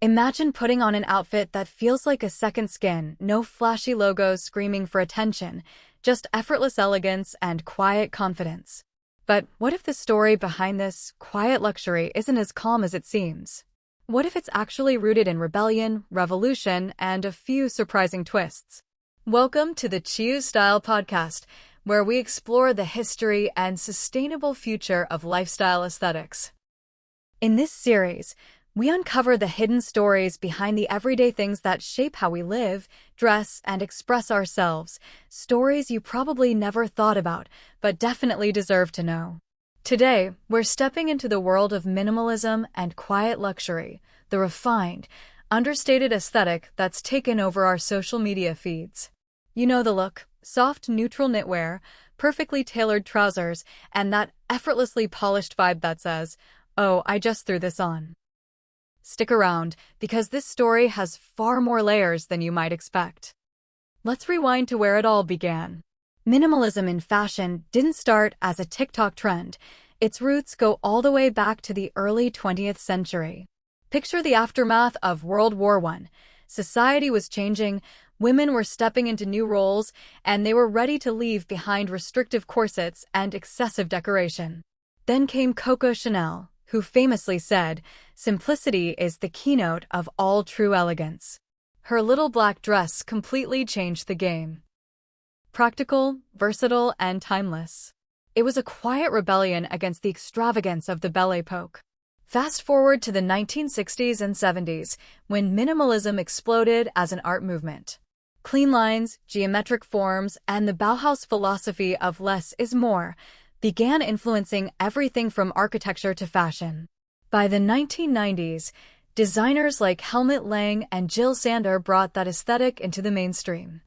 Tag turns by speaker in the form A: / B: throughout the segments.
A: Imagine putting on an outfit that feels like a second skin, no flashy logos screaming for attention, just effortless elegance and quiet confidence. But what if the story behind this quiet luxury isn't as calm as it seems? What if it's actually rooted in rebellion, revolution, and a few surprising twists? Welcome to the Chiu Style Podcast, where we explore the history and sustainable future of lifestyle aesthetics. In this series, we uncover the hidden stories behind the everyday things that shape how we live, dress, and express ourselves, stories you probably never thought about, but definitely deserve to know. Today, we're stepping into the world of minimalism and quiet luxury, the refined, understated aesthetic that's taken over our social media feeds. You know the look: soft, neutral knitwear, perfectly tailored trousers, and that effortlessly polished vibe that says, "Oh, I just threw this on." Stick around, because this story has far more layers than you might expect. Let's rewind to where it all began. Minimalism in fashion didn't start as a TikTok trend. Its roots go all the way back to the early 20th century. Picture the aftermath of World War I. Society was changing, women were stepping into new roles, and they were ready to leave behind restrictive corsets and excessive decoration. Then came Coco Chanel, who famously said, "Simplicity is the keynote of all true elegance." Her little black dress completely changed the game. Practical, versatile, and timeless. It was a quiet rebellion against the extravagance of the Belle Epoque. Fast forward to the 1960s and 70s, when minimalism exploded as an art movement. Clean lines, geometric forms, and the Bauhaus philosophy of less is more began influencing everything from architecture to fashion. By the 1990s, designers like Helmut Lang and Jill Sander brought that aesthetic into the mainstream.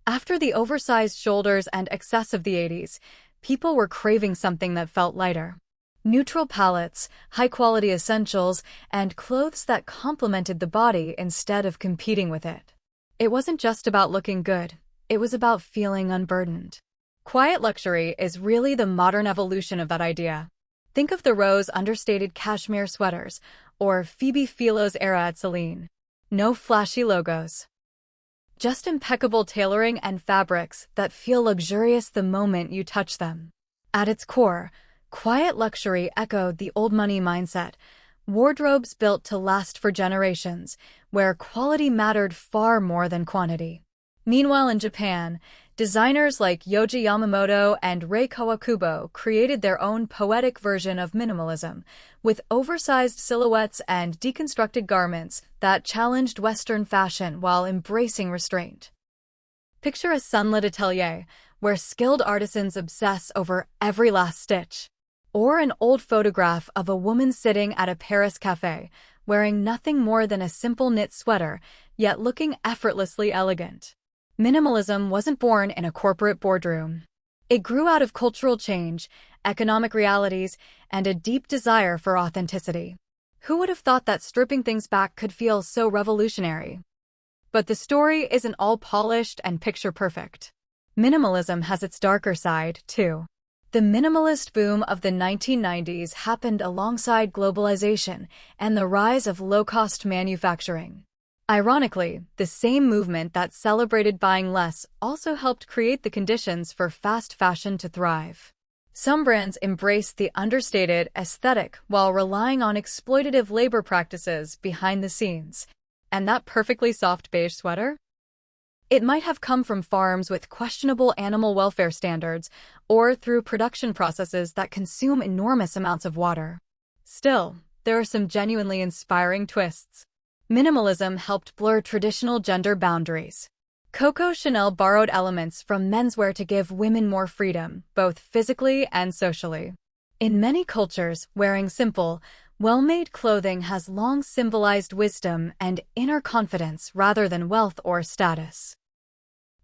A: After the oversized shoulders and excess of the 80s, people were craving something that felt lighter. Neutral palettes, high-quality essentials, and clothes that complemented the body instead of competing with it. It wasn't just about looking good, it was about feeling unburdened. Quiet luxury is really the modern evolution of that idea. Think of the rose understated cashmere sweaters, or Phoebe Philo's era at Celine. No flashy logos. Just impeccable tailoring and fabrics that feel luxurious the moment you touch them. At its core, quiet luxury echoed the old money mindset, wardrobes built to last for generations, where quality mattered far more than quantity. Meanwhile, in Japan, designers like Yohji Yamamoto and Rei Kawakubo created their own poetic version of minimalism, with oversized silhouettes and deconstructed garments that challenged Western fashion while embracing restraint. Picture a sunlit atelier, where skilled artisans obsess over every last stitch. Or an old photograph of a woman sitting at a Paris cafe, wearing nothing more than a simple knit sweater, yet looking effortlessly elegant. Minimalism wasn't born in a corporate boardroom. It grew out of cultural change, economic realities, and a deep desire for authenticity. Who would have thought that stripping things back could feel so revolutionary? But the story isn't all polished and picture-perfect. Minimalism has its darker side, too. The minimalist boom of the 1990s happened alongside globalization and the rise of low-cost manufacturing. Ironically, the same movement that celebrated buying less also helped create the conditions for fast fashion to thrive. Some brands embraced the understated aesthetic while relying on exploitative labor practices behind the scenes. And that perfectly soft beige sweater? It might have come from farms with questionable animal welfare standards or through production processes that consume enormous amounts of water. Still, there are some genuinely inspiring twists. Minimalism helped blur traditional gender boundaries. Coco Chanel borrowed elements from menswear to give women more freedom, both physically and socially. In many cultures, wearing simple, well-made clothing has long symbolized wisdom and inner confidence rather than wealth or status.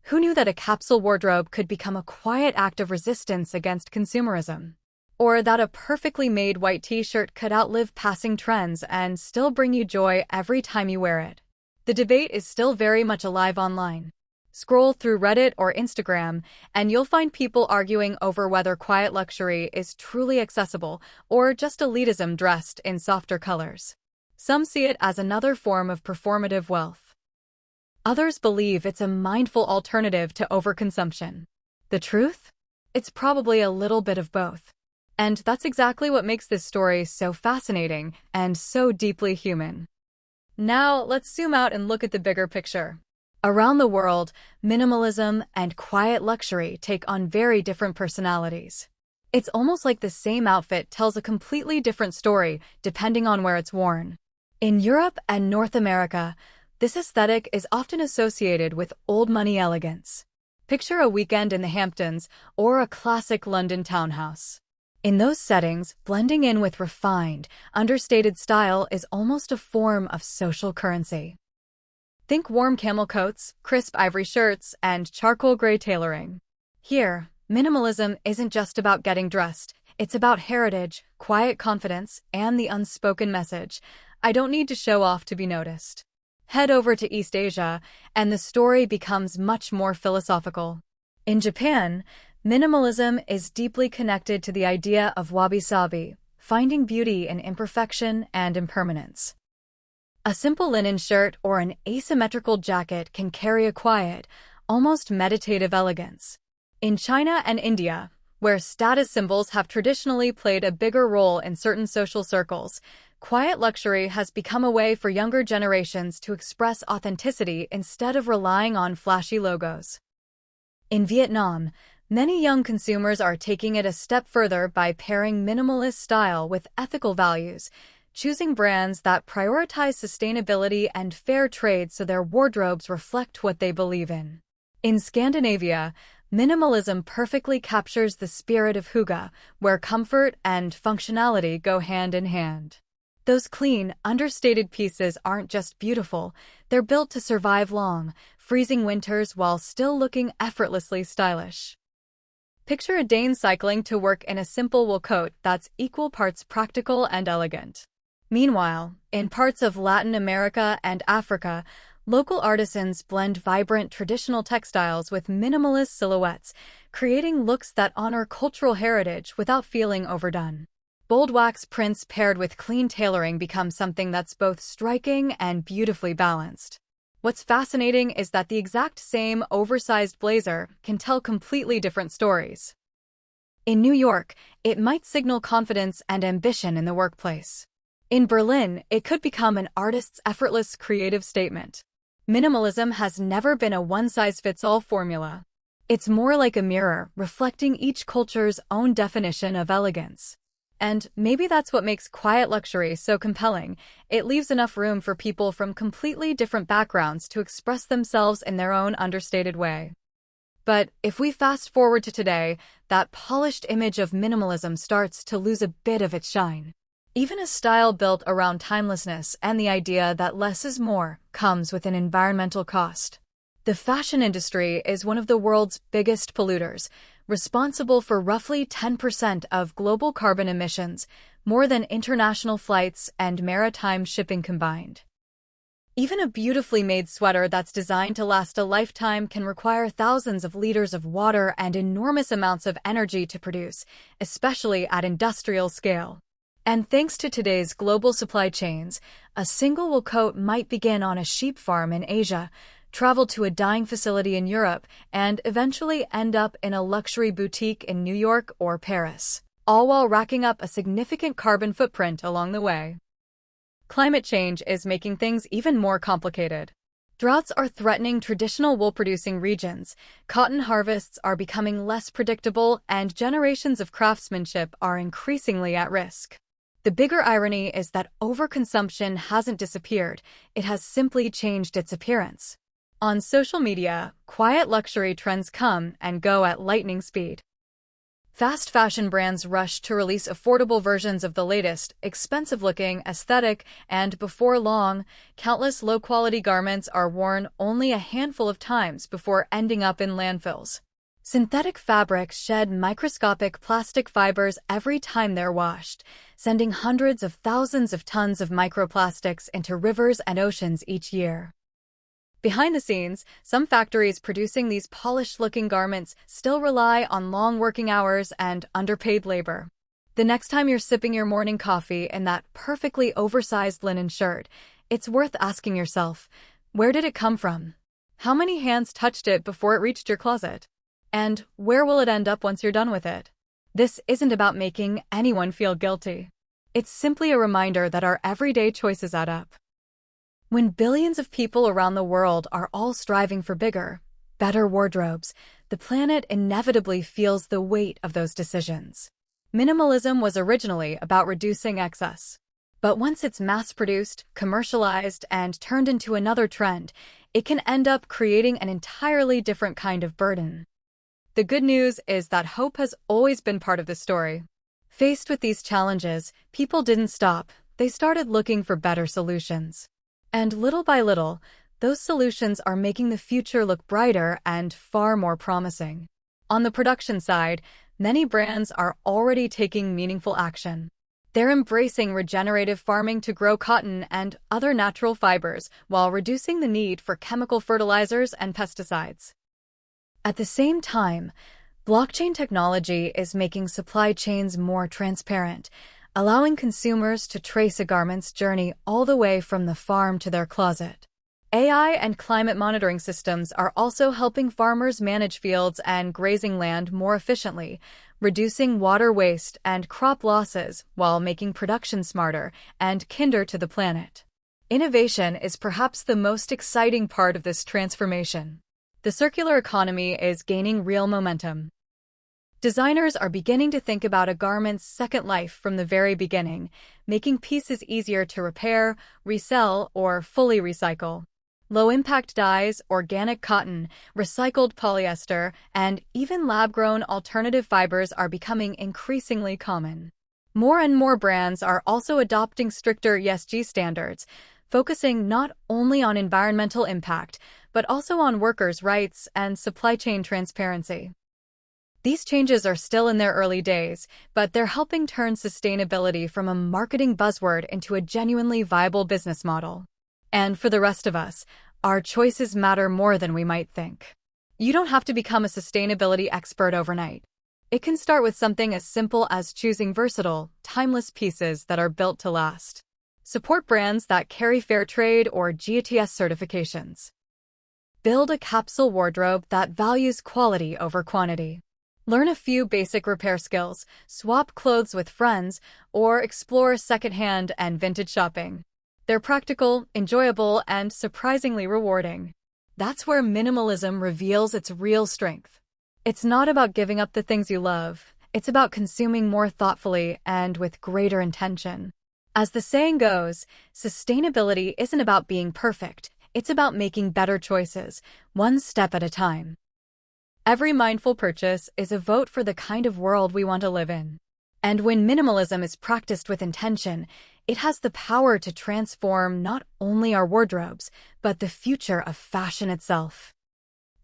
A: Who knew that a capsule wardrobe could become a quiet act of resistance against consumerism? Or that a perfectly made white t-shirt could outlive passing trends and still bring you joy every time you wear it? The debate is still very much alive online. Scroll through Reddit or Instagram, and you'll find people arguing over whether quiet luxury is truly accessible or just elitism dressed in softer colors. Some see it as another form of performative wealth. Others believe it's a mindful alternative to overconsumption. The truth? It's probably a little bit of both. And that's exactly what makes this story so fascinating and so deeply human. Now, let's zoom out and look at the bigger picture. Around the world, minimalism and quiet luxury take on very different personalities. It's almost like the same outfit tells a completely different story depending on where it's worn. In Europe and North America, this aesthetic is often associated with old money elegance. Picture a weekend in the Hamptons or a classic London townhouse. In those settings, blending in with refined, understated style is almost a form of social currency. Think warm camel coats, crisp ivory shirts, and charcoal gray tailoring. Here, minimalism isn't just about getting dressed. It's about heritage, quiet confidence, and the unspoken message: I don't need to show off to be noticed. Head over to East Asia, and the story becomes much more philosophical. In Japan, minimalism is deeply connected to the idea of wabi-sabi, finding beauty in imperfection and impermanence. A simple linen shirt or an asymmetrical jacket can carry a quiet, almost meditative elegance. In China and India, where status symbols have traditionally played a bigger role in certain social circles, quiet luxury has become a way for younger generations to express authenticity instead of relying on flashy logos. In Vietnam, many young consumers are taking it a step further by pairing minimalist style with ethical values, choosing brands that prioritize sustainability and fair trade so their wardrobes reflect what they believe in. In Scandinavia, minimalism perfectly captures the spirit of hygge, where comfort and functionality go hand in hand. Those clean, understated pieces aren't just beautiful, they're built to survive long, freezing winters while still looking effortlessly stylish. Picture a Dane cycling to work in a simple wool coat that's equal parts practical and elegant. Meanwhile, in parts of Latin America and Africa, local artisans blend vibrant traditional textiles with minimalist silhouettes, creating looks that honor cultural heritage without feeling overdone. Bold wax prints paired with clean tailoring become something that's both striking and beautifully balanced. What's fascinating is that the exact same oversized blazer can tell completely different stories. In New York, it might signal confidence and ambition in the workplace. In Berlin, it could become an artist's effortless creative statement. Minimalism has never been a one-size-fits-all formula. It's more like a mirror, reflecting each culture's own definition of elegance. And maybe that's what makes quiet luxury so compelling. It leaves enough room for people from completely different backgrounds to express themselves in their own understated way. But if we fast forward to today, that polished image of minimalism starts to lose a bit of its shine. Even a style built around timelessness and the idea that less is more comes with an environmental cost. The fashion industry is one of the world's biggest polluters, responsible for roughly 10% of global carbon emissions, more than international flights and maritime shipping combined. Even a beautifully made sweater that's designed to last a lifetime can require thousands of liters of water and enormous amounts of energy to produce, especially at industrial scale. And thanks to today's global supply chains, a single wool coat might begin on a sheep farm in Asia, travel to a dyeing facility in Europe, and eventually end up in a luxury boutique in New York or Paris, all while racking up a significant carbon footprint along the way. Climate change is making things even more complicated. Droughts are threatening traditional wool-producing regions, cotton harvests are becoming less predictable, and generations of craftsmanship are increasingly at risk. The bigger irony is that overconsumption hasn't disappeared, it has simply changed its appearance. On social media, quiet luxury trends come and go at lightning speed. Fast fashion brands rush to release affordable versions of the latest, expensive-looking aesthetic, and before long, countless low-quality garments are worn only a handful of times before ending up in landfills. Synthetic fabrics shed microscopic plastic fibers every time they're washed, sending hundreds of thousands of tons of microplastics into rivers and oceans each year. Behind the scenes, some factories producing these polished-looking garments still rely on long working hours and underpaid labor. The next time you're sipping your morning coffee in that perfectly oversized linen shirt, it's worth asking yourself, where did it come from? How many hands touched it before it reached your closet? And where will it end up once you're done with it? This isn't about making anyone feel guilty. It's simply a reminder that our everyday choices add up. When billions of people around the world are all striving for bigger, better wardrobes, the planet inevitably feels the weight of those decisions. Minimalism was originally about reducing excess. But once it's mass-produced, commercialized, and turned into another trend, it can end up creating an entirely different kind of burden. The good news is that hope has always been part of the story. Faced with these challenges, people didn't stop. They started looking for better solutions. And little by little, those solutions are making the future look brighter and far more promising. On the production side, many brands are already taking meaningful action. They're embracing regenerative farming to grow cotton and other natural fibers while reducing the need for chemical fertilizers and pesticides. At the same time, blockchain technology is making supply chains more transparent, allowing consumers to trace a garment's journey all the way from the farm to their closet. AI and climate monitoring systems are also helping farmers manage fields and grazing land more efficiently, reducing water waste and crop losses while making production smarter and kinder to the planet. Innovation is perhaps the most exciting part of this transformation. The circular economy is gaining real momentum. Designers are beginning to think about a garment's second life from the very beginning, making pieces easier to repair, resell, or fully recycle. Low-impact dyes, organic cotton, recycled polyester, and even lab-grown alternative fibers are becoming increasingly common. More and more brands are also adopting stricter ESG standards, focusing not only on environmental impact, but also on workers' rights and supply chain transparency. These changes are still in their early days, but they're helping turn sustainability from a marketing buzzword into a genuinely viable business model. And for the rest of us, our choices matter more than we might think. You don't have to become a sustainability expert overnight. It can start with something as simple as choosing versatile, timeless pieces that are built to last. Support brands that carry fair trade or GATS certifications. Build a capsule wardrobe that values quality over quantity. Learn a few basic repair skills, swap clothes with friends, or explore secondhand and vintage shopping. They're practical, enjoyable, and surprisingly rewarding. That's where minimalism reveals its real strength. It's not about giving up the things you love. It's about consuming more thoughtfully and with greater intention. As the saying goes, sustainability isn't about being perfect. It's about making better choices, one step at a time. Every mindful purchase is a vote for the kind of world we want to live in. And when minimalism is practiced with intention, it has the power to transform not only our wardrobes, but the future of fashion itself.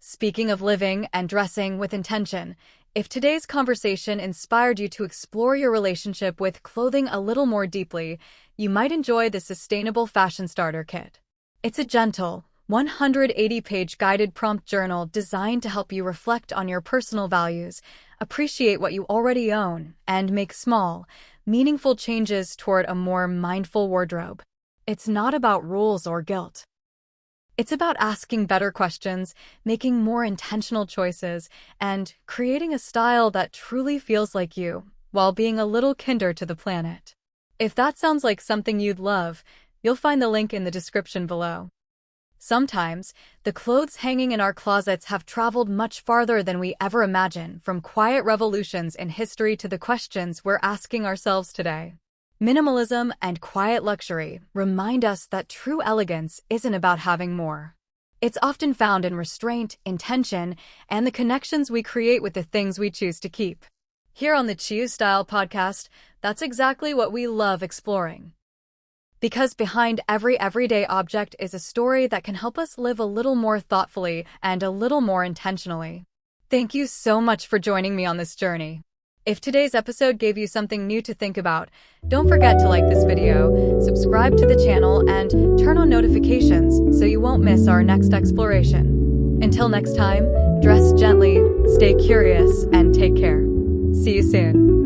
A: Speaking of living and dressing with intention, if today's conversation inspired you to explore your relationship with clothing a little more deeply, you might enjoy the Sustainable Fashion Starter Kit. It's a gentle, 180-page guided prompt journal designed to help you reflect on your personal values, appreciate what you already own, and make small, meaningful changes toward a more mindful wardrobe. It's not about rules or guilt. It's about asking better questions, making more intentional choices, and creating a style that truly feels like you, while being a little kinder to the planet. If that sounds like something you'd love, you'll find the link in the description below. Sometimes, the clothes hanging in our closets have traveled much farther than we ever imagined, from quiet revolutions in history to the questions we're asking ourselves today. Minimalism and quiet luxury remind us that true elegance isn't about having more. It's often found in restraint, intention, and the connections we create with the things we choose to keep. Here on the Chiu Style podcast, that's exactly what we love exploring. Because behind every everyday object is a story that can help us live a little more thoughtfully and a little more intentionally. Thank you so much for joining me on this journey. If today's episode gave you something new to think about, don't forget to like this video, subscribe to the channel, and turn on notifications so you won't miss our next exploration. Until next time, dress gently, stay curious, and take care. See you soon.